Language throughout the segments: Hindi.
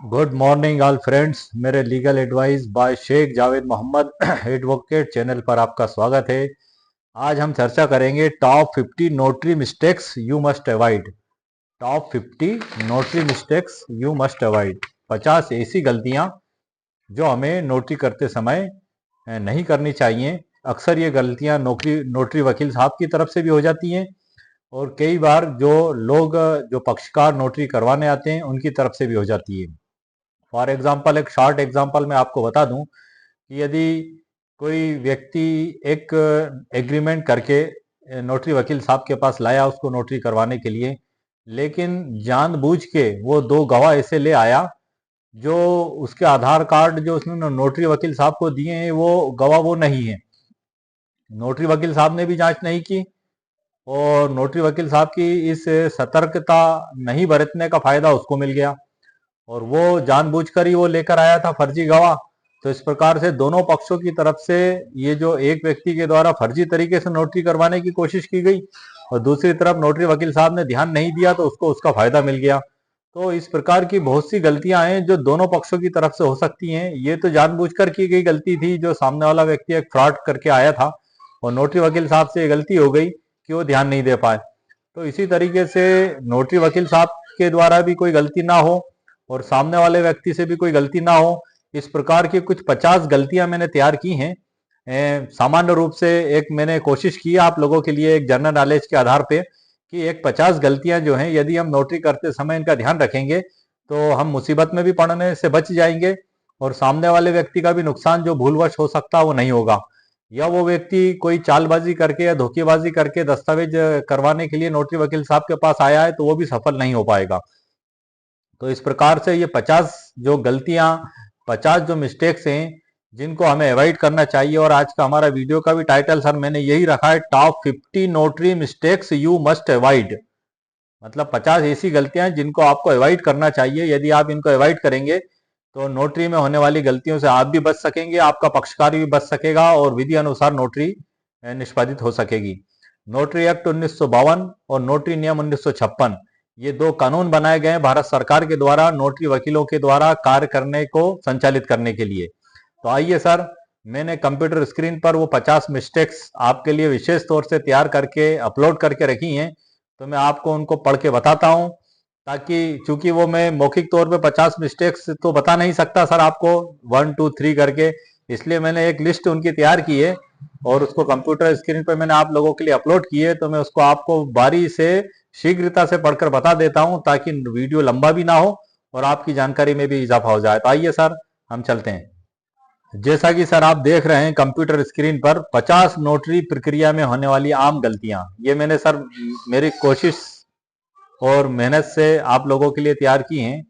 Good morning all friends. मेरे legal advice by Sheikh Javed Mohammad advocate channel पर आपका स्वागत है। आज हम चर्चा करेंगे top 50 notary mistakes you must avoid. Top 50 notary mistakes you must avoid. 50 ऐसी गलतियां जो हमें नोटरी करते समय नहीं करनी चाहिए। अक्सर ये गलतियां नोटरी वकील साहब की तरफ से भी हो जाती हैं और कई बार जो लोग जो पक्षकार नोटरी करवाने आते हैं उनकी तरफ से भी हो जाती है। फॉर एग्जाम्पल, एक शॉर्ट एग्जाम्पल मैं आपको बता दूं कि यदि कोई व्यक्ति एक एग्रीमेंट करके नोटरी वकील साहब के पास लाया उसको नोटरी करवाने के लिए, लेकिन जानबूझ के वो दो गवाह ऐसे ले आया जो उसके आधार कार्ड जो उसने नोटरी वकील साहब को दिए हैं वो गवाह वो नहीं है। नोटरी वकील साहब ने भी जांच नहीं की और नोटरी वकील साहब की इस सतर्कता नहीं बरतने का फायदा उसको मिल गया और वो जानबूझकर ही वो लेकर आया था फर्जी गवाह। तो इस प्रकार से दोनों पक्षों की तरफ से ये जो एक व्यक्ति के द्वारा फर्जी तरीके से नोटरी करवाने की कोशिश की गई और दूसरी तरफ नोटरी वकील साहब ने ध्यान नहीं दिया तो उसको उसका फायदा मिल गया। तो इस प्रकार की बहुत सी गलतियां हैं जो दोनों पक्षों की तरफ से हो सकती हैं। ये तो जानबूझकर की गई गलती थी, जो सामने वाला व्यक्ति एक फ्रॉड करके आया था और नोटरी वकील साहब से ये गलती हो गई कि वो ध्यान नहीं दे पाए। तो इसी तरीके से नोटरी वकील साहब के द्वारा भी कोई गलती ना हो और सामने वाले व्यक्ति से भी कोई गलती ना हो, इस प्रकार की कुछ 50 गलतियां मैंने तैयार की हैं। सामान्य रूप से एक मैंने कोशिश की आप लोगों के लिए एक जनरल नॉलेज के आधार पे कि एक 50 गलतियां जो हैं यदि हम नोटरी करते समय इनका ध्यान रखेंगे तो हम मुसीबत में भी पड़ने से बच जाएंगे और सामने वाले व्यक्ति का भी नुकसान जो भूलवश हो सकता है वो नहीं होगा, या वो व्यक्ति कोई चालबाजी करके या धोखेबाजी करके दस्तावेज करवाने के लिए नोटरी वकील साहब के पास आया है तो वो भी सफल नहीं हो पाएगा। तो इस प्रकार से ये 50 जो गलतियां, 50 जो मिस्टेक्स हैं जिनको हमें अवॉइड करना चाहिए। और आज का हमारा वीडियो का भी टाइटल सर मैंने यही रखा है, top 50 notary mistakes you must avoid. मतलब 50 ऐसी गलतियां जिनको आपको अवॉइड करना चाहिए। यदि आप इनको अवॉइड करेंगे तो नोटरी में होने वाली गलतियों से आप भी बच सकेंगे, आपका पक्षकार भी बच सकेगा और विधि अनुसार नोटरी निष्पादित हो सकेगी। नोटरी एक्ट 1952 और नोटरी नियम 1956 ये दो कानून बनाए गए हैं भारत सरकार के द्वारा नोटरी वकीलों के द्वारा कार्य करने को संचालित करने के लिए। तो आइए सर, मैंने कंप्यूटर स्क्रीन पर वो 50 मिस्टेक्स आपके लिए विशेष तौर से तैयार करके अपलोड करके रखी हैं, तो मैं आपको उनको पढ़ के बताता हूं। ताकि चूंकि वो मैं मौखिक तौर पे 50 मिस्टेक्स तो बता नहीं सकता सर आपको 1 2 3 करके, इसलिए मैंने एक लिस्ट उनकी तैयार की है और उसको कंप्यूटर स्क्रीन पर मैंने आप लोगों के लिए अपलोड की है। तो मैं उसको आपको बारी से शीघ्रता से पढ़कर बता देता हूं ताकि वीडियो लंबा भी ना हो और आपकी जानकारी में भी इजाफा हो जाए। तो आइए सर, हम चलते हैं। जैसा कि सर आप देख रहे हैं कंप्यूटर स्क्रीन पर 50 नोटरी प्रक्रिया में होने वाली आम गलतियां, ये मैंने सर मेरी कोशिश और मेहनत से आप लोगों के लिए तैयार की हैं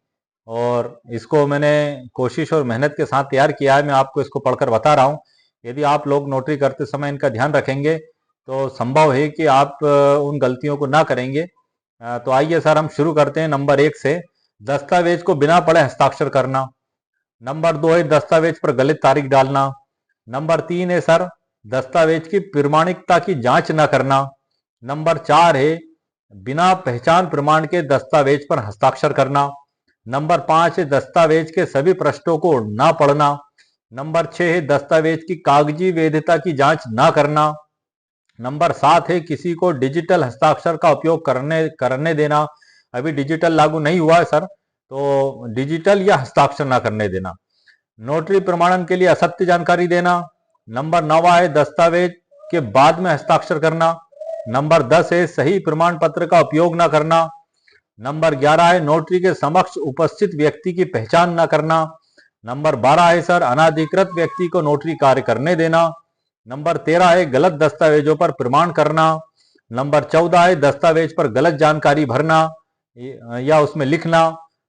और इसको मैंने कोशिश और मेहनत के साथ तैयार किया है। मैं आपको इसको पढ़कर बता रहा हूं। यदि आप लोग नोटरी करते समय इनका ध्यान रखेंगे तो संभव है कि आप उन गलतियों को ना करेंगे। तो आइए सर, हम शुरू करते हैं नंबर 1 से। दस्तावेज को बिना पढ़े हस्ताक्षर करना। नंबर 2 है दस्तावेज पर गलत तारीख डालना। नंबर 3 है सर दस्तावेज की प्रमाणिकता की जांच न करना। नंबर 4 है बिना पहचान प्रमाण के दस्तावेज पर हस्ताक्षर करना। नंबर 5 है दस्तावेज के सभी पृष्ठों को ना पढ़ना। नंबर 6 है दस्तावेज की कागजी वैधता की जांच ना करना। नंबर 7 है किसी को डिजिटल हस्ताक्षर का उपयोग करने देना। अभी डिजिटल लागू नहीं हुआ है सर, तो डिजिटल या हस्ताक्षर ना करने देना। नोटरी प्रमाणन के लिए असत्य जानकारी देना। नंबर 9 है दस्तावेज के बाद में हस्ताक्षर करना। नंबर 10 है सही प्रमाण पत्र का उपयोग न करना। नंबर 11 है नोटरी के समक्ष उपस्थित व्यक्ति की पहचान न करना। नंबर 12 है सर अनाधिकृत व्यक्ति को नोटरी कार्य करने देना। नंबर 13 है गलत दस्तावेजों पर प्रमाण करना। नंबर 14 है दस्तावेज पर गलत जानकारी भरना या उसमें लिखना।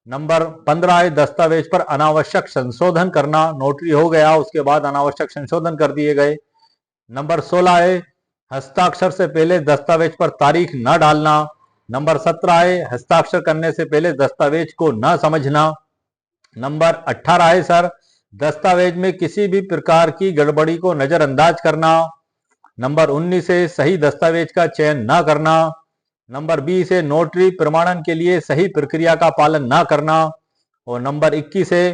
नंबर 15 है दस्तावेज पर अनावश्यक संशोधन करना। नोटरी हो गया उसके बाद अनावश्यक संशोधन कर दिए गए। नंबर 16 है हस्ताक्षर से पहले दस्तावेज पर तारीख न डालना। नंबर 17 है हस्ताक्षर करने से पहले दस्तावेज को न समझना। नंबर 18 है सर दस्तावेज में किसी भी प्रकार की गड़बड़ी को नजरअंदाज करना। नंबर 19 है सही दस्तावेज का चयन न करना। नंबर 20 है नोटरी प्रमाणन के लिए सही प्रक्रिया का पालन न करना। और नंबर 21 है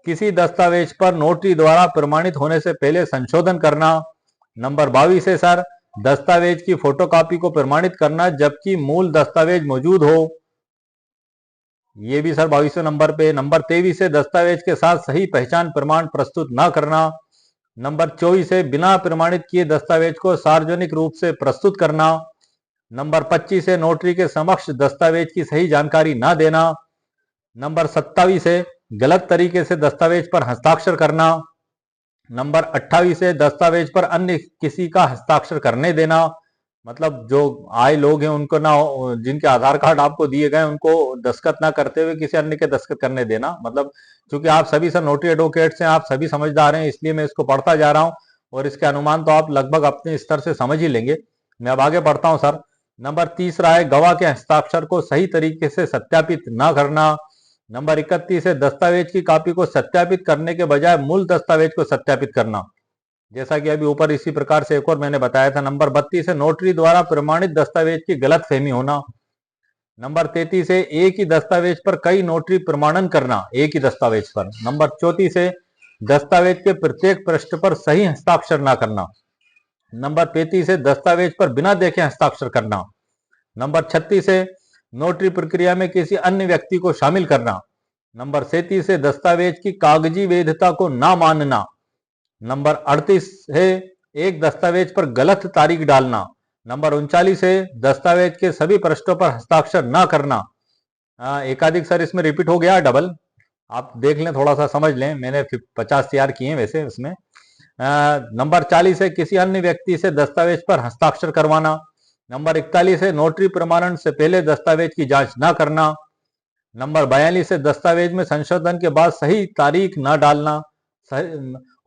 किसी दस्तावेज पर नोटरी द्वारा प्रमाणित होने से पहले संशोधन करना। नंबर 22 है सर दस्तावेज की फोटोकॉपी को प्रमाणित करना जबकि मूल दस्तावेज मौजूद हो, ये भी सर 22वें नंबर पे। नंबर 23 है दस्तावेज के साथ सही पहचान प्रमाण प्रस्तुत न करना। नंबर 24 है बिना प्रमाणित किए दस्तावेज को सार्वजनिक रूप से प्रस्तुत करना। नंबर 25 है नोटरी के समक्ष दस्तावेज की सही जानकारी न देना। नंबर 27 है गलत तरीके से दस्तावेज पर हस्ताक्षर करना। नंबर 28 है दस्तावेज पर अन्य किसी का हस्ताक्षर करने देना, मतलब जो आए लोग हैं उनको ना, जिनके आधार कार्ड आपको दिए गए उनको दस्तखत ना करते हुए किसी अन्य के दस्तखत करने देना। मतलब क्योंकि आप सभी सर नोटरी एडवोकेट्स हैं, आप सभी समझदार हैं, इसलिए मैं इसको पढ़ता जा रहा हूं और इसके अनुमान तो आप लगभग अपने स्तर से समझ ही लेंगे। मैं अब आगे पढ़ता हूं सर। नंबर 30 है गवाह के हस्ताक्षर को सही तरीके से सत्यापित न करना। नंबर 31 है दस्तावेज की कॉपी को सत्यापित करने के बजाय मूल दस्तावेज को सत्यापित करना, जैसा कि अभी ऊपर इसी प्रकार से एक और मैंने बताया था। नंबर 32 है नोटरी द्वारा प्रमाणित दस्तावेज की गलत फहमी होना। नंबर 33 है एक ही दस्तावेज पर कई नोटरी प्रमाणन करना, एक ही दस्तावेज पर। नंबर 34 है दस्तावेज के प्रत्येक पृष्ठ पर सही हस्ताक्षर न करना। नंबर 35 है दस्तावेज पर बिना देखे हस्ताक्षर करना। नंबर 36 है नोटरी प्रक्रिया में किसी अन्य व्यक्ति को शामिल करना। नंबर 37 है दस्तावेज की कागजी वैधता को ना मानना। नंबर 38 है एक दस्तावेज पर गलत तारीख डालना। नंबर 39 है दस्तावेज के सभी पृष्ठों पर हस्ताक्षर न करना। एकाधिक सर इसमें रिपीट हो गया डबल, आप देख लें, थोड़ा सा समझ लें, मैंने 50 तैयार किए हैं वैसे उसमें। नंबर 40 है किसी अन्य व्यक्ति से दस्तावेज पर हस्ताक्षर करवाना। नंबर 41 है नोटरी प्रमाणन से पहले दस्तावेज की जांच न करना। नंबर 42 है दस्तावेज में संशोधन के बाद सही तारीख न डालना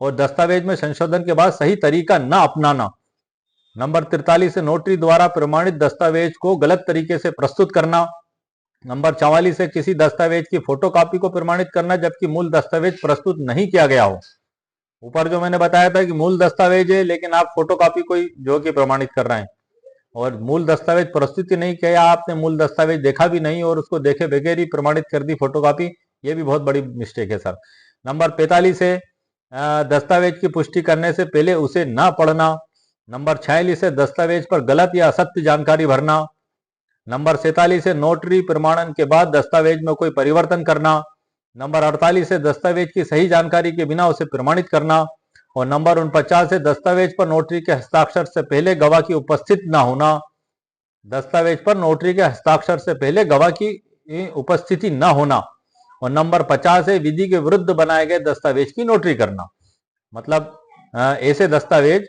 और दस्तावेज में संशोधन के बाद सही तरीका न अपनाना। नंबर 43 है नोटरी द्वारा प्रमाणित दस्तावेज को गलत तरीके से प्रस्तुत करना। नंबर 44 है किसी दस्तावेज की फोटोकॉपी को प्रमाणित करना जबकि मूल दस्तावेज प्रस्तुत नहीं किया गया हो। ऊपर जो मैंने बताया था कि मूल दस्तावेज है लेकिन आप फोटोकॉपी कोई जो कि प्रमाणित कर रहे हैं और मूल दस्तावेज प्रस्तुत ही नहीं किया, आपने मूल दस्तावेज देखा भी नहीं और उसको देखे बगैर ही प्रमाणित कर दी फोटोकॉपी, ये भी बहुत बड़ी मिस्टेक है सर। नंबर 45 है दस्तावेज की पुष्टि करने से पहले उसे ना पढ़ना। नंबर 46 है दस्तावेज पर गलत या असत्य जानकारी भरना। नंबर 47 है नोटरी प्रमाणन के बाद दस्तावेज में कोई परिवर्तन करना। नंबर 48 है दस्तावेज की सही जानकारी के बिना उसे प्रमाणित करना। और नंबर 49 है दस्तावेज पर नोटरी के हस्ताक्षर से पहले गवाह की उपस्थित न होना। दस्तावेज पर नोटरी के हस्ताक्षर से पहले गवाह की उपस्थिति न होना। और नंबर 50 है विधि के विरुद्ध बनाए गए दस्तावेज की नोटरी करना, मतलब ऐसे दस्तावेज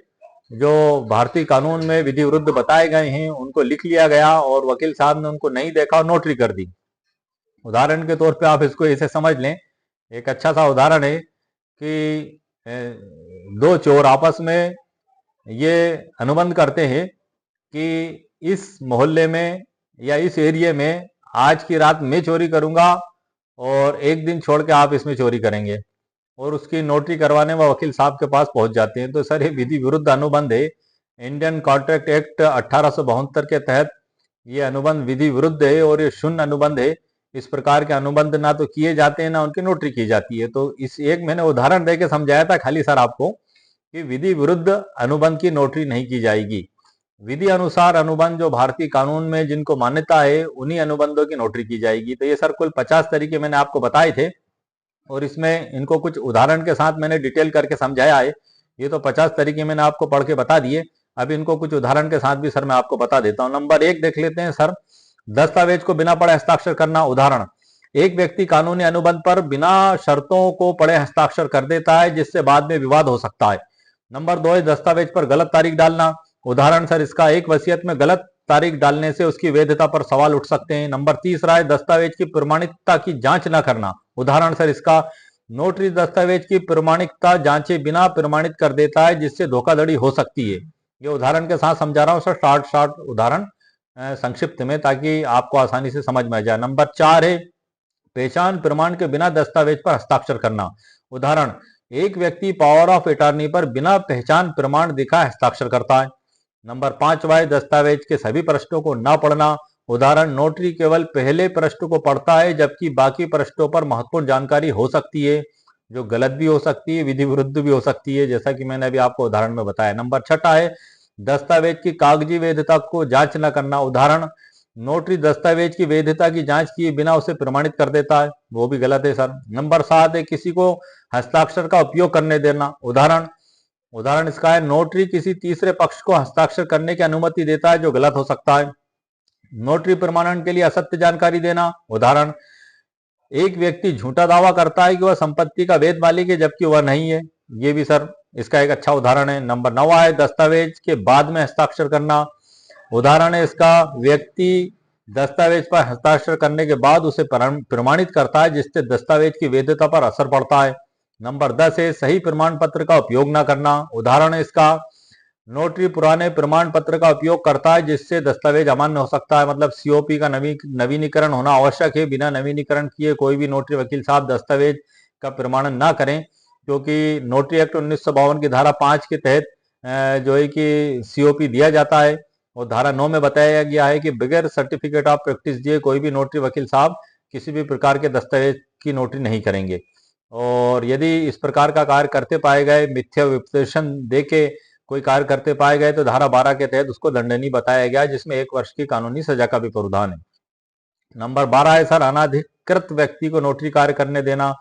जो भारतीय कानून में विधि विरुद्ध बताए गए हैं उनको लिख लिया गया और वकील साहब ने उनको नहीं देखा और नोटरी कर दी। उदाहरण के तौर पे आप इसको ऐसे समझ लें, एक अच्छा सा उदाहरण है कि दो चोर आपस में ये अनुबंध करते हैं कि इस मोहल्ले में या इस एरिया में आज की रात मैं चोरी करूंगा और एक दिन छोड़ के आप इसमें चोरी करेंगे, और उसकी नोटरी करवाने में वकील साहब के पास पहुंच जाते हैं। तो सर ये विधि विरुद्ध अनुबंध है। इंडियन कॉन्ट्रैक्ट एक्ट 1872 के तहत ये अनुबंध विधि विरुद्ध है और ये शून्य अनुबंध है। इस प्रकार के अनुबंध ना तो किए जाते हैं ना उनकी नोटरी की जाती है। तो इस एक मैंने उदाहरण देके समझाया था खाली सर आपको कि विधि विरुद्ध अनुबंध की नोटरी नहीं की जाएगी। विधि अनुसार अनुबंध जो भारतीय कानून में जिनको मान्यता है उन्हीं अनुबंधों की नोटरी की जाएगी। तो ये सर कुल 50 तरीके मैंने आपको बताए थे और इसमें इनको कुछ उदाहरण के साथ मैंने डिटेल करके समझाया है। ये तो 50 तरीके मैंने आपको पढ़ के बता दिए, अब इनको कुछ उदाहरण के साथ भी सर मैं आपको बता देता हूं। नंबर 1 देख लेते हैं सर, दस्तावेज को बिना पढ़े हस्ताक्षर करना। उदाहरण, एक व्यक्ति कानूनी अनुबंध पर बिना शर्तों को पढ़े हस्ताक्षर कर देता है जिससे बाद में विवाद हो सकता है। नंबर 2 है दस्तावेज पर गलत तारीख डालना। उदाहरण सर इसका, एक वसीयत में गलत तारीख डालने से उसकी वैधता पर सवाल उठ सकते हैं। नंबर 3 है दस्तावेज की प्रमाणिकता की जांच न करना। उदाहरण सर इसका, नोटरी दस्तावेज की प्रमाणिकता जांचे बिना प्रमाणित कर देता है जिससे धोखाधड़ी हो सकती है। ये उदाहरण के साथ समझा रहा हूं सर, शॉर्ट उदाहरण संक्षिप्त में, ताकि आपको आसानी से समझ में आ जाए। नंबर 4 है पहचान प्रमाण के बिना दस्तावेज पर हस्ताक्षर करना। उदाहरण, एक व्यक्ति पावर ऑफ अटॉर्नी पर बिना पहचान प्रमाण दिखाए हस्ताक्षर करता है। नंबर 5 है दस्तावेज के सभी पृष्ठों को न पढ़ना। उदाहरण, नोटरी केवल पहले पृष्ठ को पढ़ता है जबकि बाकी पृष्ठों पर महत्वपूर्ण जानकारी हो सकती है, जो गलत भी हो सकती है, विधि विरुद्ध भी हो सकती है, जैसा कि मैंने अभी आपको उदाहरण में बताया। नंबर 6 है दस्तावेज की कागजी वैधता को जांच न करना। उदाहरण, नोटरी दस्तावेज की वैधता की जांच किए बिना उसे प्रमाणित कर देता है, वो भी गलत है सर। नंबर 7 है किसी को हस्ताक्षर का उपयोग करने देना। उदाहरण इसका है, नोटरी किसी तीसरे पक्ष को हस्ताक्षर करने की अनुमति देता है, जो गलत हो सकता है। नोटरी प्रमाणन के लिए असत्य जानकारी देना। उदाहरण, एक व्यक्ति झूठा दावा करता है कि वह संपत्ति का वैध मालिक है जबकि वह नहीं है, ये भी सर इसका एक अच्छा उदाहरण है। नंबर 9 है दस्तावेज के बाद में हस्ताक्षर करना। उदाहरण है इसका, व्यक्ति दस्तावेज पर हस्ताक्षर करने के बाद उसे प्रमाणित करता है जिससे दस्तावेज की वैधता पर असर पड़ता है। नंबर 10 है सही प्रमाण पत्र का उपयोग न करना। उदाहरण है इसका, नोटरी पुराने प्रमाण पत्र का उपयोग करता है जिससे दस्तावेज अमान्य हो सकता है। मतलब सीओपी का नवीनीकरण होना आवश्यक है। बिना नवीनीकरण किए कोई भी नोटरी वकील साहब दस्तावेज का प्रमाणन ना करें, क्योंकि नोटरी एक्ट 1952 की धारा 5 के तहत जो है कि सीओपी दिया जाता है, और धारा 9 में बताया गया है कि बगैर सर्टिफिकेट ऑफ प्रैक्टिस दिए कोई भी नोटरी वकील साहब किसी भी प्रकार के दस्तावेज की नोटरी नहीं करेंगे। और यदि इस प्रकार का कार्य करते पाए गए, मिथ्या विप्रेषण देके कोई कार्य करते पाए गए, तो धारा 12 के तहत उसको दंडनीय बताया गया, जिसमें 1 वर्ष की कानूनी सजा का भी प्रावधान है। नंबर 12 है सर अनाधिकृत व्यक्ति को नोटरी कार्य करने देना।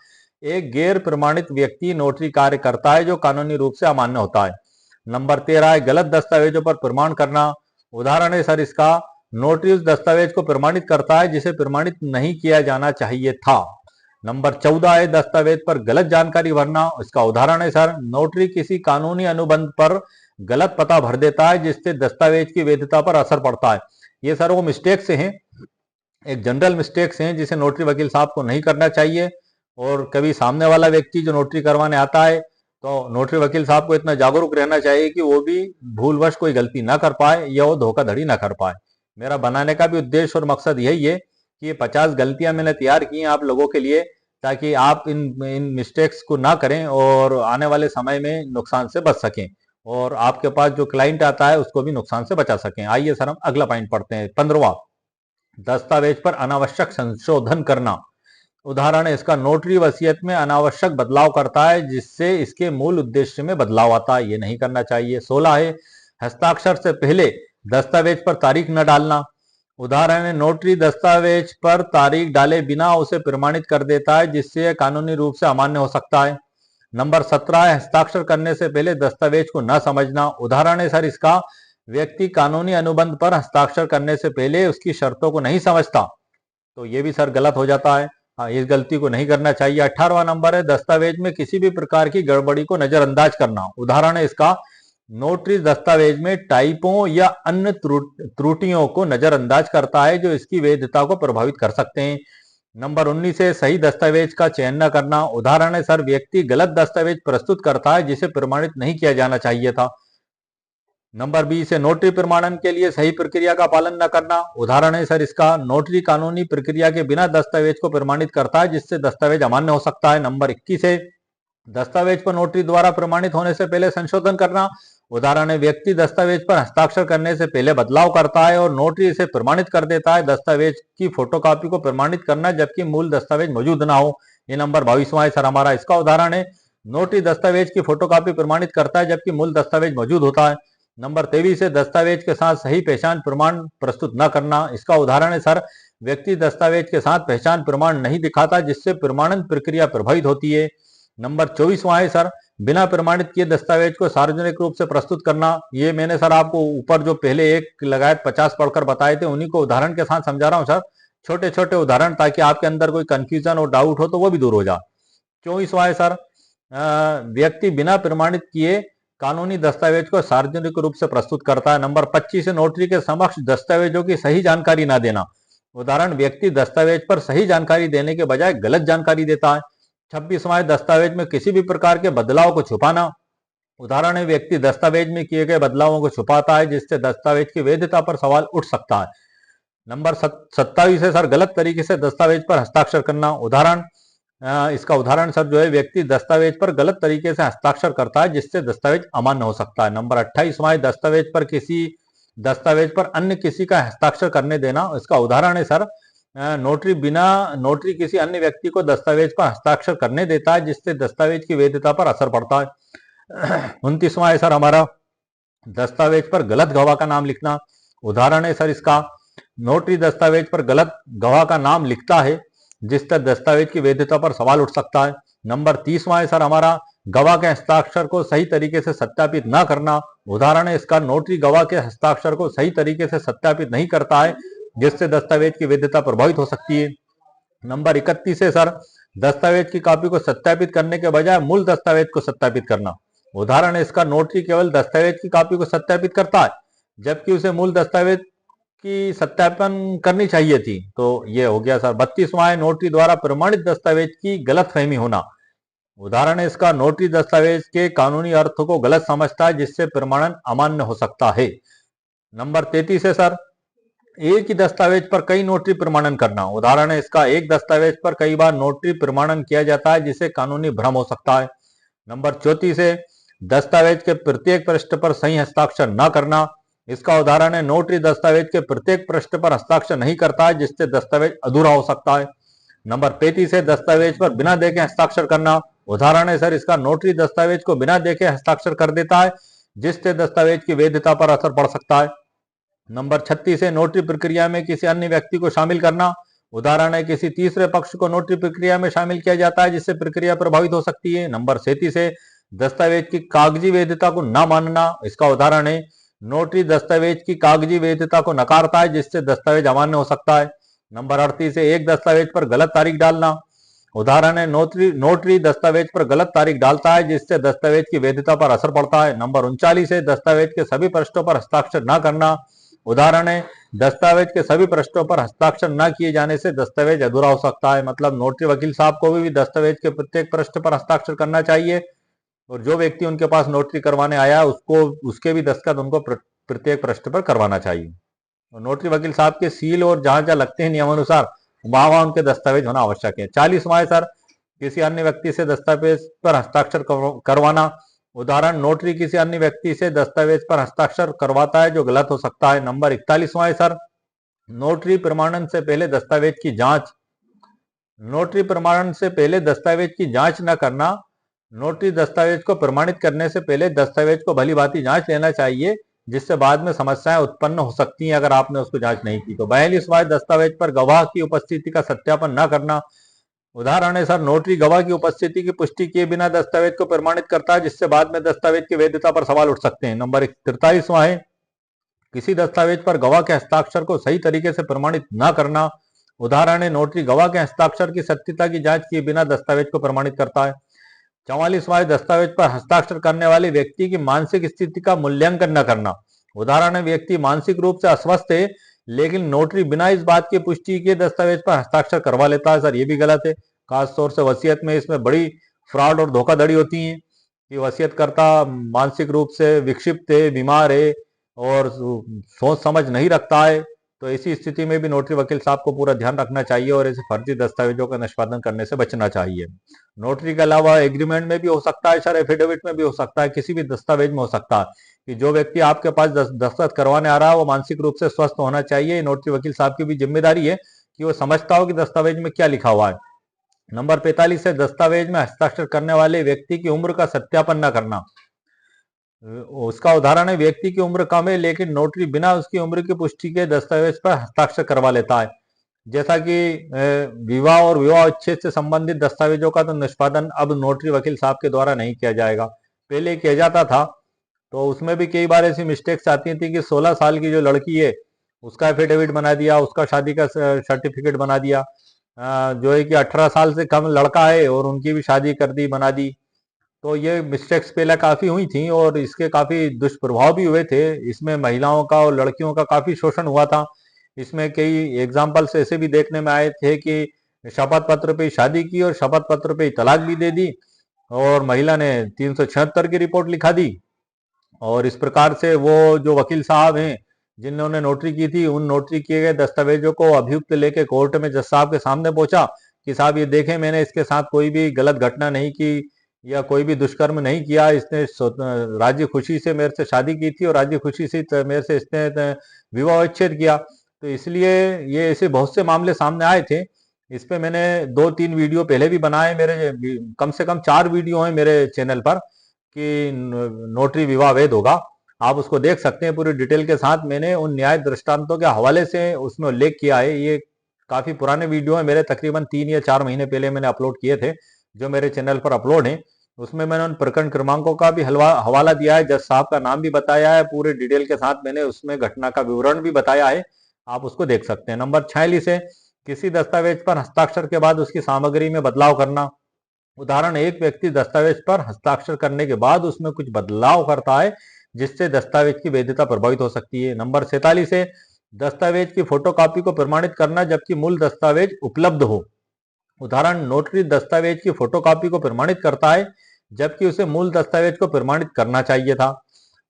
एक गैर प्रमाणित व्यक्ति नोटरी कार्य करता है जो कानूनी रूप से अमान्य होता है। नंबर 13 है गलत दस्तावेजों पर प्रमाण करना। उदाहरण है सर इसका, नोटरी उस दस्तावेज को प्रमाणित करता है जिसे प्रमाणित नहीं किया जाना चाहिए था। नंबर 14 है दस्तावेज पर गलत जानकारी भरना। इसका उदाहरण है सर, नोटरी किसी कानूनी अनुबंध पर गलत पता भर देता है जिससे दस्तावेज की वैधता पर असर पड़ता है। ये सर वो मिस्टेक्स हैं, एक जनरल मिस्टेक्स हैं जिसे नोटरी वकील साहब को नहीं करना चाहिए। और कभी सामने वाला व्यक्ति जो नोटरी करवाने आता है, तो नोटरी वकील साहब को इतना जागरूक रहना चाहिए कि वो भी भूलवश कोई गलती ना कर पाए या वो धोखाधड़ी ना कर पाए। मेरा बनाने का भी उद्देश्य और मकसद यही है कि ये 50 गलतियां मैंने तैयार की हैं आप लोगों के लिए, ताकि आप इन मिस्टेक्स को ना करें और आने वाले समय में नुकसान से बच सकें, और आपके पास जो क्लाइंट आता है उसको भी नुकसान से बचा सकें। आइए सर हम अगला पॉइंट पढ़ते हैं, 15वां, दस्तावेज पर अनावश्यक संशोधन करना। उदाहरण है इसका, नोटरी वसीयत में अनावश्यक बदलाव करता है जिससे इसके मूल उद्देश्य में बदलाव आता है, ये नहीं करना चाहिए। 16 है हस्ताक्षर से पहले दस्तावेज पर तारीख न डालना। उदाहरण है, नोटरी दस्तावेज पर तारीख डाले बिना उसे प्रमाणित कर देता है जिससे यह कानूनी रूप से अमान्य हो सकता है। नंबर 17 है हस्ताक्षर करने से पहले दस्तावेज को न समझना। उदाहरण है सर इसका, व्यक्ति कानूनी अनुबंध पर हस्ताक्षर करने से पहले उसकी शर्तों को नहीं समझता, तो ये भी सर गलत हो जाता है। हाँ, इस गलती को नहीं करना चाहिए। 18वां नंबर है दस्तावेज में किसी भी प्रकार की गड़बड़ी को नजरअंदाज करना। उदाहरण है इसका, नोटरी दस्तावेज में टाइपों या अन्य त्रुटियों को नजरअंदाज करता है जो इसकी वैधता को प्रभावित कर सकते हैं। नंबर 19 है सही दस्तावेज का चयन न करना। उदाहरण है सर, व्यक्ति गलत दस्तावेज प्रस्तुत करता है जिसे प्रमाणित नहीं किया जाना चाहिए था। नंबर 20 है नोटरी प्रमाणन के लिए सही प्रक्रिया का पालन न करना। उदाहरण है सर इसका, नोटरी कानूनी प्रक्रिया के बिना दस्तावेज को प्रमाणित करता है जिससे दस्तावेज अमान्य हो सकता है। नंबर 21 है दस्तावेज पर नोटरी द्वारा प्रमाणित होने से पहले संशोधन करना। उदाहरण है, व्यक्ति दस्तावेज पर हस्ताक्षर करने से पहले बदलाव करता है और नोटरी इसे प्रमाणित कर देता है। दस्तावेज की फोटोकॉपी को प्रमाणित करना जबकि मूल दस्तावेज मौजूद ना हो। ये नंबर 22वां है सर हमारा। इसका उदाहरण है, नोटरी दस्तावेज की फोटोकॉपी प्रमाणित करता है जबकि मूल दस्तावेज मौजूद होता है। नंबर 23 है दस्तावेज के साथ सही पहचान प्रमाण प्रस्तुत न करना। इसका उदाहरण है सर, व्यक्ति दस्तावेज के साथ पहचान प्रमाण नहीं दिखाता जिससे प्रमाणन प्रक्रिया प्रभावित होती है। नंबर 24वां है सर, बिना प्रमाणित किए दस्तावेज को सार्वजनिक रूप से प्रस्तुत करना। ये मैंने सर आपको ऊपर जो पहले 1 लगायत 50 पढ़कर बताए थे उन्हीं को उदाहरण के साथ समझा रहा हूं सर, छोटे छोटे उदाहरण, ताकि आपके अंदर कोई कंफ्यूजन और डाउट हो तो वो भी दूर हो जाए। 24वां है सर, व्यक्ति बिना प्रमाणित किए कानूनी दस्तावेज को सार्वजनिक रूप से प्रस्तुत करता है। नंबर 25 है नोटरी के समक्ष दस्तावेजों की सही जानकारी ना देना। उदाहरण, व्यक्ति दस्तावेज पर सही जानकारी देने के बजाय गलत जानकारी देता है। 26वां है दस्तावेज में किसी भी प्रकार के बदलाव को छुपाना। उदाहरण है, व्यक्ति दस्तावेज में किए गए बदलावों को छुपाता है जिससे दस्तावेज की वैधता पर सवाल उठ सकता है। नंबर 27 है सर, गलत तरीके से दस्तावेज पर हस्ताक्षर करना। उदाहरण, इसका उदाहरण सर जो है, व्यक्ति दस्तावेज पर गलत तरीके से हस्ताक्षर करता है जिससे दस्तावेज अमान्य हो सकता है। नंबर 28वां है दस्तावेज पर किसी दस्तावेज पर अन्य किसी का हस्ताक्षर करने देना। इसका उदाहरण है सर, नोटरी किसी अन्य व्यक्ति को दस्तावेज पर हस्ताक्षर करने देता है जिससे दस्तावेज की वैधता पर असर पड़ता है। 29वां है सर हमारा, दस्तावेज पर गलत गवाह का नाम लिखना। उदाहरण है सर इसका, नोटरी दस्तावेज पर गलत गवाह का नाम लिखता है जिससे दस्तावेज की वैधता पर सवाल उठ सकता है। नंबर 30वां है सर हमारा, गवाह के हस्ताक्षर को सही तरीके से सत्यापित न करना। उदाहरण है इसका, नोटरी गवाह के हस्ताक्षर को सही तरीके से सत्यापित नहीं करता है जिससे दस्तावेज की वैधता प्रभावित हो सकती है। नंबर 31 है सर, दस्तावेज की कॉपी को सत्यापित करने के बजाय मूल दस्तावेज को सत्यापित करना। उदाहरण है इसका, नोटरी केवल दस्तावेज की कॉपी को सत्यापित करता है जबकि उसे मूल दस्तावेज की सत्यापन करनी चाहिए थी। तो ये हो गया सर। 32वां है, नोटरी द्वारा प्रमाणित दस्तावेज की गलतफहमी होना। उदाहरण है इसका, नोटरी दस्तावेज के कानूनी अर्थ को गलत समझता है जिससे प्रमाणन अमान्य हो सकता है। नंबर 33 है सर, एक ही दस्तावेज पर कई नोटरी प्रमाणन करना। उदाहरण है इसका, एक दस्तावेज पर कई बार नोटरी प्रमाणन किया जाता है जिससे कानूनी भ्रम हो सकता है। नंबर 34 है, दस्तावेज के प्रत्येक पृष्ठ पर सही हस्ताक्षर न करना। इसका उदाहरण है, नोटरी दस्तावेज के प्रत्येक पृष्ठ पर हस्ताक्षर नहीं करता है जिससे दस्तावेज अधूरा हो सकता है। नंबर 35 है, दस्तावेज पर बिना देखे हस्ताक्षर करना। उदाहरण है सर इसका, नोटरी दस्तावेज को बिना देखे हस्ताक्षर कर देता है जिससे दस्तावेज की वैधता पर असर पड़ सकता है। नंबर 36 है, नोटरी प्रक्रिया में किसी अन्य व्यक्ति को शामिल करना। उदाहरण है, किसी तीसरे पक्ष को नोटरी प्रक्रिया में शामिल किया जाता है जिससे प्रक्रिया प्रभावित हो सकती है। नंबर 37 है, दस्तावेज की कागजी वैधता को न मानना। इसका उदाहरण है, नोटरी दस्तावेज की कागजी वैधता को नकारता है जिससे दस्तावेज अमान्य हो सकता है। नंबर 38 है, एक दस्तावेज पर गलत तारीख डालना। उदाहरण है, नोटरी दस्तावेज पर गलत तारीख डालता है जिससे दस्तावेज की वैधता पर असर पड़ता है। नंबर 39 है, दस्तावेज के सभी पृष्ठों पर हस्ताक्षर न करना। उदाहरण है, दस्तावेज के सभी पृष्ठों पर हस्ताक्षर न किए जाने से दस्तावेज अधूरा हो सकता है। मतलब नोटरी वकील साहब को भी दस्तावेज के प्रत्येक पृष्ठ पर हस्ताक्षर करना चाहिए और जो व्यक्ति उनके पास नोटरी करवाने आया है उसको उसके भी दस्तखत उनको प्रत्येक पृष्ठ पर करवाना चाहिए। और नोटरी वकील साहब के सील और जहां जहां लगते हैं नियमानुसार वहां वहां उनके दस्तावेज होना आवश्यक है। 40वां है सर, किसी अन्य व्यक्ति से दस्तावेज पर हस्ताक्षर करवाना। उदाहरण, नोटरी किसी अन्य व्यक्ति से दस्तावेज पर हस्ताक्षर करवाता है जो गलत हो सकता है। नंबर 41वां है सर, नोटरी प्रमाणन से पहले दस्तावेज की जांच। नोटरी प्रमाणन से पहले दस्तावेज की जांच न करना। नोटरी दस्तावेज को प्रमाणित करने से पहले दस्तावेज को भली भांति जांच लेना चाहिए जिससे बाद में समस्याएं उत्पन्न हो सकती हैं अगर आपने उसको जांच नहीं की तो। 42वां, दस्तावेज पर गवाह की उपस्थिति का सत्यापन न करना। उदाहरण है सर, नोटरी गवाह की उपस्थिति की पुष्टि किए बिना दस्तावेज को प्रमाणित करता है जिससे बाद में दस्तावेज की वैधता पर सवाल उठ सकते हैं। नंबर 43वां है, किसी दस्तावेज पर गवाह के हस्ताक्षर को सही तरीके से प्रमाणित न करना। उदाहरण है, नोटरी गवाह के हस्ताक्षर की सत्यता की जांच किए बिना दस्तावेज को प्रमाणित करता है। 44वां, दस्तावेज पर हस्ताक्षर करने वाले व्यक्ति की मानसिक स्थिति का मूल्यांकन न करना। उदाहरण है, व्यक्ति मानसिक रूप से अस्वस्थ है लेकिन नोटरी बिना इस बात की पुष्टि किए दस्तावेज पर हस्ताक्षर करवा लेता है। सर ये भी गलत है, खासतौर से वसीयत में इसमें बड़ी फ्रॉड और धोखाधड़ी होती है कि वसीयतकर्ता मानसिक रूप से विक्षिप्त है, बीमार है और सोच समझ नहीं रखता है। तो ऐसी स्थिति में भी नोटरी वकील साहब को पूरा ध्यान रखना चाहिए और ऐसे फर्जी दस्तावेजों का निष्पादन करने से बचना चाहिए। नोटरी के अलावा एग्रीमेंट में भी हो सकता है सर, एफिडेविट में भी हो सकता है, किसी भी दस्तावेज में हो सकता है कि जो व्यक्ति आपके पास दस्तखत करवाने आ रहा है वो मानसिक रूप से स्वस्थ होना चाहिए। नोटरी वकील साहब की भी जिम्मेदारी है कि वो समझता हो कि दस्तावेज में क्या लिखा हुआ है। नंबर 45 है, दस्तावेज में हस्ताक्षर करने वाले व्यक्ति की उम्र का सत्यापन न करना। उसका उदाहरण है, व्यक्ति की उम्र कम है लेकिन नोटरी बिना उसकी उम्र की पुष्टि के दस्तावेज पर हस्ताक्षर करवा लेता है। जैसा कि विवाह और विवाह विच्छेद से संबंधित दस्तावेजों का तो निष्पादन अब नोटरी वकील साहब के द्वारा नहीं किया जाएगा, पहले किया जाता था। तो उसमें भी कई बार ऐसी मिस्टेक्स आती थी कि 16 साल की जो लड़की है उसका एफिडेविट बना दिया, उसका शादी का सर्टिफिकेट बना दिया। जो है कि 18 साल से कम लड़का है और उनकी भी शादी कर दी, बना दी। तो ये मिस्टेक्स पहले काफी हुई थी और इसके काफी दुष्प्रभाव भी हुए थे। इसमें महिलाओं का और लड़कियों का काफी शोषण हुआ था। इसमें कई एग्जाम्पल्स ऐसे भी देखने में आए थे कि शपथ पत्र पे शादी की और शपथ पत्र पे तलाक भी दे दी और महिला ने 376 की रिपोर्ट लिखा दी। और इस प्रकार से वो जो वकील साहब हैं जिन्होंने नोटरी की थी उन नोटरी किए गए दस्तावेजों को अभियुक्त लेके कोर्ट में जज साहब के सामने पहुंचा कि साहब ये देखें, मैंने इसके साथ कोई भी गलत घटना नहीं की, या कोई भी दुष्कर्म नहीं किया। इसने राजी खुशी से मेरे से शादी की थी और राजी खुशी से मेरे से इसने विवाह विच्छेद किया। तो इसलिए ये ऐसे बहुत से मामले सामने आए थे। इस पे मैंने 2-3 वीडियो पहले भी बनाए, मेरे कम से कम 4 वीडियो हैं मेरे चैनल पर कि नोटरी विवाह वैध होगा। आप उसको देख सकते हैं पूरी डिटेल के साथ। मैंने उन न्याय दृष्टांतों के हवाले से उसमें उल्लेख किया है। ये काफी पुराने वीडियो है मेरे, तकरीबन 3 या 4 महीने पहले मैंने अपलोड किए थे, जो मेरे चैनल पर अपलोड है। उसमें मैंने उन प्रकरण क्रमांकों का भी हवाला दिया है, जज साहब का नाम भी बताया है, पूरे डिटेल के साथ मैंने उसमें घटना का विवरण भी बताया है। आप उसको देख सकते हैं। नंबर 46 है, किसी दस्तावेज पर हस्ताक्षर के बाद उसकी सामग्री में बदलाव करना। उदाहरण, एक व्यक्ति दस्तावेज पर हस्ताक्षर करने के बाद उसमें कुछ बदलाव करता है जिससे दस्तावेज की वैधता प्रभावित हो सकती है। नंबर 47 है, दस्तावेज की फोटोकॉपी को प्रमाणित करना जबकि मूल दस्तावेज उपलब्ध हो। उदाहरण, नोटरी दस्तावेज की फोटोकॉपी को प्रमाणित करता है जबकि उसे मूल दस्तावेज को प्रमाणित करना चाहिए था।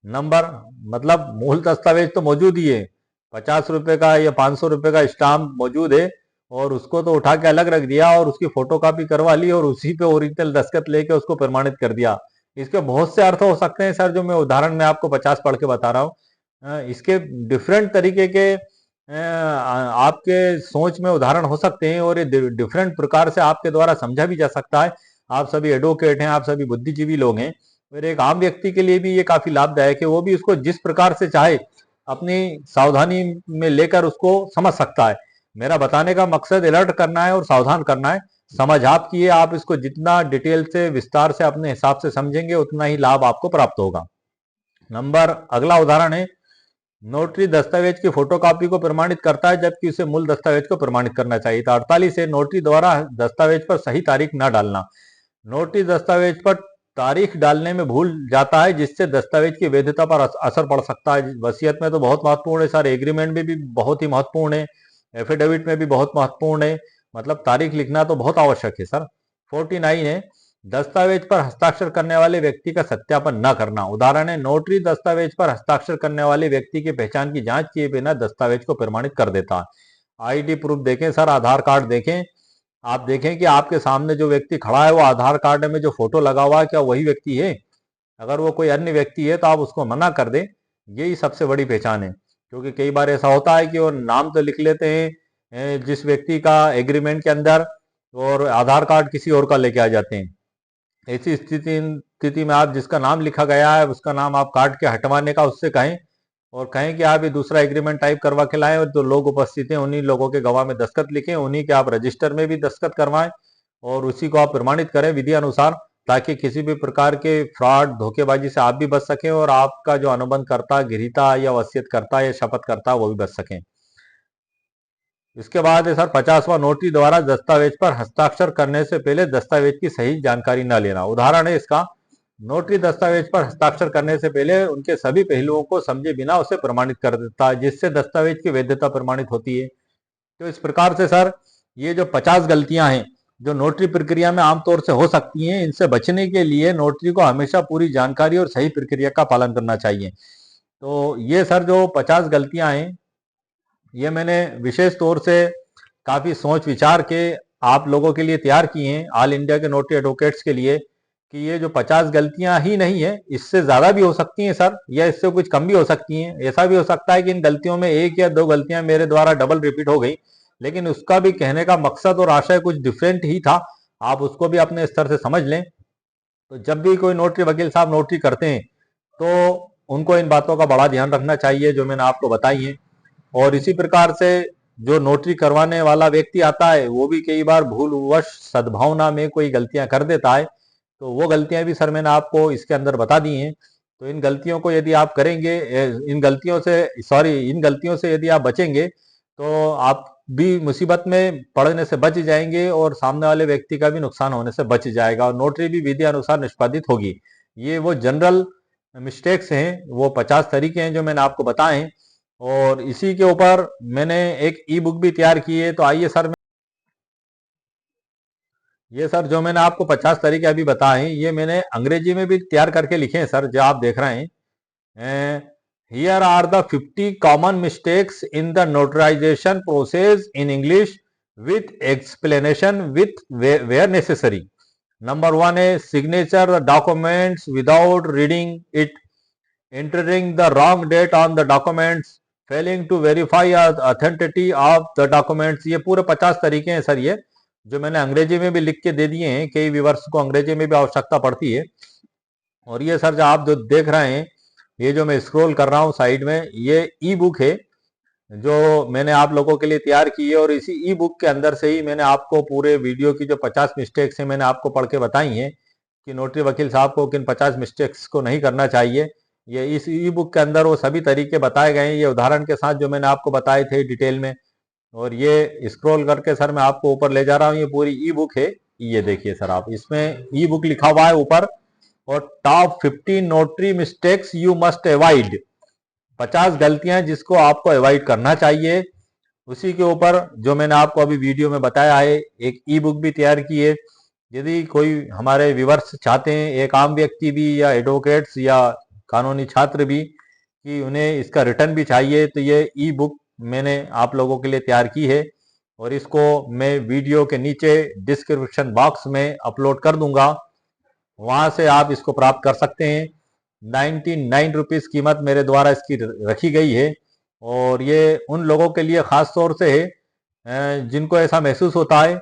नंबर मतलब मूल दस्तावेज तो मौजूद ही है, 50 रुपए का या 500 रुपए का स्टाम्प मौजूद है, और उसको तो उठा के अलग रख दिया और उसकी फोटोकॉपी करवा ली और उसी पे ओरिजिनल दस्तखत लेके उसको प्रमाणित कर दिया। इसके बहुत से अर्थ हो सकते हैं सर, जो मैं उदाहरण में आपको 50 पढ़ के बता रहा हूँ। इसके डिफरेंट तरीके के आपके सोच में उदाहरण हो सकते हैं और ये डिफरेंट प्रकार से आपके द्वारा समझा भी जा सकता है। आप सभी एडवोकेट हैं, आप सभी बुद्धिजीवी लोग हैं, और एक आम व्यक्ति के लिए भी ये काफी लाभदायक है। वो भी उसको जिस प्रकार से चाहे अपनी सावधानी में लेकर उसको समझ सकता है। मेरा बताने का मकसद अलर्ट करना है और सावधान करना है। समझ आपकी है, आप इसको जितना डिटेल से विस्तार से अपने हिसाब से समझेंगे उतना ही लाभ आपको प्राप्त होगा। अगला उदाहरण है, नोटरी दस्तावेज की फोटोकॉपी को प्रमाणित करता है जबकि उसे मूल दस्तावेज को प्रमाणित करना चाहिए था। 48 है, नोटरी द्वारा दस्तावेज पर सही तारीख न डालना। नोटरी दस्तावेज पर तारीख डालने में भूल जाता है जिससे दस्तावेज की वैधता पर असर पड़ सकता है। वसीयत में तो बहुत महत्वपूर्ण है सर, एग्रीमेंट में भी बहुत ही महत्वपूर्ण है, एफिडेविट में भी बहुत महत्वपूर्ण है, मतलब तारीख लिखना तो बहुत आवश्यक है सर। 49 है, दस्तावेज पर हस्ताक्षर करने वाले व्यक्ति का सत्यापन न करना। उदाहरण है, नोटरी दस्तावेज पर हस्ताक्षर करने वाले व्यक्ति की पहचान की जांच किए बिना दस्तावेज को प्रमाणित कर देता है। आईडी प्रूफ देखें सर, आधार कार्ड देखें। आप देखें कि आपके सामने जो व्यक्ति खड़ा है वो आधार कार्ड में जो फोटो लगा हुआ है क्या वही व्यक्ति है? अगर वो कोई अन्य व्यक्ति है तो आप उसको मना कर दें, यही सबसे बड़ी पहचान है। क्योंकि कई बार ऐसा होता है कि वो नाम तो लिख लेते हैं जिस व्यक्ति का एग्रीमेंट के अंदर, और आधार कार्ड किसी और का लेके आ जाते हैं। ऐसी स्थिति में आप जिसका नाम लिखा गया है उसका नाम आप काट के हटवाने का उससे कहें, और कहें कि आप ये दूसरा एग्रीमेंट टाइप करवा के लाएं, और जो लोग उपस्थित हैं उन्हीं लोगों के गवाह में दस्तखत लिखें, उन्हीं के आप रजिस्टर में भी दस्तखत करवाएं और उसी को आप प्रमाणित करें विधि अनुसार, ताकि किसी भी प्रकार के फ्रॉड धोखेबाजी से आप भी बच सकें और आपका जो अनुबंध करता, गृहीता या वसीयत करता या शपथ करता वो भी बच सकें। इसके बाद है सर 50वां, नोटरी द्वारा दस्तावेज पर हस्ताक्षर करने से पहले दस्तावेज की सही जानकारी न लेना। उदाहरण है इसका, नोटरी दस्तावेज पर हस्ताक्षर करने से पहले उनके सभी पहलुओं को समझे बिना उसे प्रमाणित कर देता है जिससे दस्तावेज की वैधता प्रमाणित होती है। तो इस प्रकार से सर ये जो 50 गलतियां हैं जो नोटरी प्रक्रिया में आमतौर से हो सकती हैं, इनसे बचने के लिए नोटरी को हमेशा पूरी जानकारी और सही प्रक्रिया का पालन करना चाहिए। तो ये सर जो 50 गलतियां हैं ये मैंने विशेष तौर से काफी सोच विचार के आप लोगों के लिए तैयार किए हैं, ऑल इंडिया के नोटरी एडवोकेट्स के लिए, कि ये जो 50 गलतियां ही नहीं है, इससे ज्यादा भी हो सकती हैं सर, या इससे कुछ कम भी हो सकती हैं। ऐसा भी हो सकता है कि इन गलतियों में 1 या 2 गलतियां मेरे द्वारा डबल रिपीट हो गई, लेकिन उसका भी कहने का मकसद और आशय कुछ डिफरेंट ही था। आप उसको भी अपने स्तर से समझ लें। तो जब भी कोई नोटरी वकील साहब नोटरी करते हैं तो उनको इन बातों का बड़ा ध्यान रखना चाहिए जो मैंने आपको बताई है। और इसी प्रकार से जो नोटरी करवाने वाला व्यक्ति आता है वो भी कई बार भूलवश सद्भावना में कोई गलतियां कर देता है, तो वो गलतियां भी सर मैंने आपको इसके अंदर बता दी हैं। तो इन गलतियों को यदि आप करेंगे, इन गलतियों से यदि आप बचेंगे तो आप भी मुसीबत में पड़ने से बच जाएंगे और सामने वाले व्यक्ति का भी नुकसान होने से बच जाएगा, और नोटरी भी विधि अनुसार निष्पादित होगी। ये वो जनरल मिस्टेक्स हैं, वो 50 तरीके हैं जो मैंने आपको बताए हैं, और इसी के ऊपर मैंने एक ई बुक भी तैयार की है। तो आइए सर, ये सर जो मैंने आपको 50 तरीके अभी बताए हैं ये मैंने अंग्रेजी में भी तैयार करके लिखे हैं सर, जो आप देख रहे हैं। Here are the 50 common mistakes in the notarization process in English with explanation with where necessary. Number 1 है signature the documents without reading it, entering the wrong date on the documents, failing to verify authenticity of the documents। ये पूरे 50 तरीके हैं सर, ये जो मैंने अंग्रेजी में भी लिख के दे दिए हैं, कई व्यूअर्स को अंग्रेजी में भी आवश्यकता पड़ती है। और ये सर जो आप जो देख रहे हैं, ये जो मैं स्क्रॉल कर रहा हूँ साइड में, ये ई बुक है जो मैंने आप लोगों के लिए तैयार की है। और इसी ई बुक के अंदर से ही मैंने आपको पूरे वीडियो की जो 50 मिस्टेक्स हैं मैंने आपको पढ़ के बताई हैं कि नोटरी वकील साहब को किन 50 मिस्टेक्स को नहीं करना चाहिए। ये इस ई बुक के अंदर वो सभी तरीके बताए गए हैं, ये उदाहरण के साथ जो मैंने आपको बताए थे डिटेल में। और ये स्क्रॉल करके सर मैं आपको ऊपर ले जा रहा हूँ, ये पूरी ई बुक है। ये देखिए सर, आप इसमें ई बुक लिखा हुआ है ऊपर, और top 15 notary mistakes you must avoid, 50 गलतियां जिसको आपको अवॉइड करना चाहिए। उसी के ऊपर जो मैंने आपको अभी वीडियो में बताया है, एक ई बुक भी तैयार की है। यदि कोई हमारे व्यूअर्स चाहते हैं, एक आम व्यक्ति भी या एडवोकेट्स या कानूनी छात्र भी, कि उन्हें इसका रिटर्न भी चाहिए, तो ये ई बुक मैंने आप लोगों के लिए तैयार की है। और इसको मैं वीडियो के नीचे डिस्क्रिप्शन बॉक्स में अपलोड कर दूंगा, वहां से आप इसको प्राप्त कर सकते हैं। 99 रुपीज़ कीमत मेरे द्वारा इसकी रखी गई है। और ये उन लोगों के लिए ख़ास तौर से है जिनको ऐसा महसूस होता है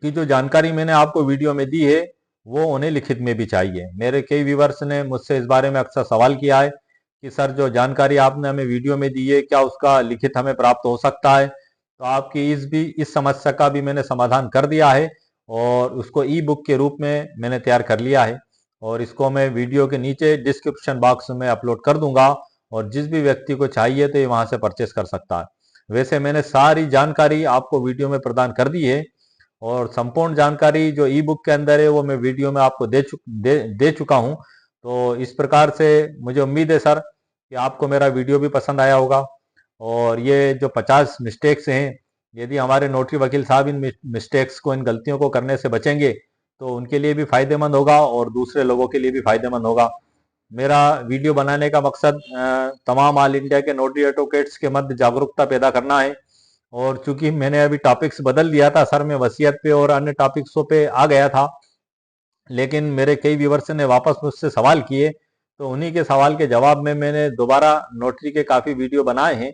कि जो जानकारी मैंने आपको वीडियो में दी है वो उन्हें लिखित में भी चाहिए। मेरे कई व्यूवर्स ने मुझसे इस बारे में अक्सर सवाल किया है कि सर जो जानकारी आपने हमें वीडियो में दी है, क्या उसका लिखित हमें प्राप्त हो सकता है? तो आपकी इस समस्या का भी मैंने समाधान कर दिया है, और उसको ई बुक के रूप में मैंने तैयार कर लिया है। और इसको मैं वीडियो के नीचे डिस्क्रिप्शन बॉक्स में अपलोड कर दूंगा, और जिस भी व्यक्ति को चाहिए तो ये वहां से परचेस कर सकता है। वैसे मैंने सारी जानकारी आपको वीडियो में प्रदान कर दी है, और संपूर्ण जानकारी जो ई बुक के अंदर है वो मैं वीडियो में आपको दे चुका हूं। तो इस प्रकार से मुझे उम्मीद है सर कि आपको मेरा वीडियो भी पसंद आया होगा। और ये जो 50 मिस्टेक्स हैं, यदि हमारे नोटरी वकील साहब इन मिस्टेक्स को, इन गलतियों को करने से बचेंगे तो उनके लिए भी फायदेमंद होगा और दूसरे लोगों के लिए भी फायदेमंद होगा। मेरा वीडियो बनाने का मकसद तमाम ऑल इंडिया के नोटरी एडवोकेट्स के मध्य जागरूकता पैदा करना है। और चूंकि मैंने अभी टॉपिक्स बदल दिया था सर, मैं वसीयत पे और अन्य टॉपिक्सों पे आ गया था, लेकिन मेरे कई व्यूवर्स ने वापस मुझसे सवाल किए, तो उन्हीं के सवाल के जवाब में मैंने दोबारा नोटरी के काफ़ी वीडियो बनाए हैं।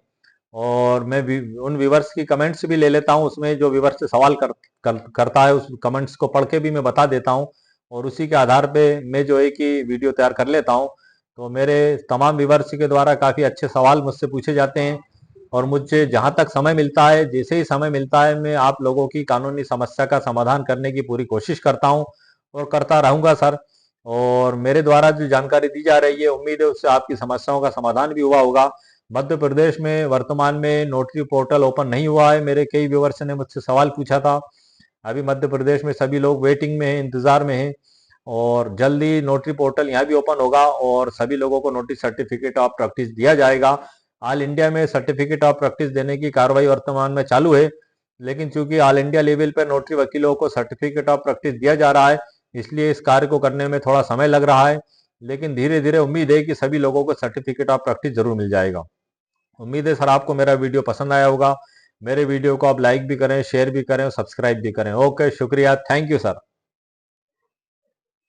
और मैं उन व्यूवर्स की कमेंट्स भी ले लेता हूं, उसमें जो व्यूवर्स से सवाल करता है उस कमेंट्स को पढ़ के भी मैं बता देता हूं, और उसी के आधार पे मैं जो है कि वीडियो तैयार कर लेता हूं। तो मेरे तमाम व्यूवर्स के द्वारा काफ़ी अच्छे सवाल मुझसे पूछे जाते हैं, और मुझे जहां तक समय मिलता है, जैसे ही समय मिलता है, मैं आप लोगों की कानूनी समस्या का समाधान करने की पूरी कोशिश करता हूं और करता रहूंगा सर। और मेरे द्वारा जो जानकारी दी जा रही है, उम्मीद है उससे आपकी समस्याओं का समाधान भी हुआ होगा। मध्य प्रदेश में वर्तमान में नोटरी पोर्टल ओपन नहीं हुआ है। मेरे कई व्यूवर्स ने मुझसे सवाल पूछा था। अभी मध्य प्रदेश में सभी लोग वेटिंग में हैं, इंतजार में हैं, और जल्दी नोटरी पोर्टल यहाँ भी ओपन होगा और सभी लोगों को नोटरी सर्टिफिकेट ऑफ प्रैक्टिस दिया जाएगा। ऑल इंडिया में सर्टिफिकेट ऑफ प्रैक्टिस देने की कार्रवाई वर्तमान में चालू है, लेकिन चूंकि ऑल इंडिया लेवल पर नोटरी वकीलों को सर्टिफिकेट ऑफ प्रैक्टिस दिया जा रहा है, इसलिए इस कार्य को करने में थोड़ा समय लग रहा है। लेकिन धीरे धीरे उम्मीद है कि सभी लोगों को सर्टिफिकेट ऑफ प्रैक्टिस जरूर मिल जाएगा। उम्मीद है सर आपको मेरा वीडियो पसंद आया होगा। मेरे वीडियो को आप लाइक भी करें, शेयर भी करें और सब्सक्राइब भी करें। ओके, शुक्रिया, थैंक यू सर।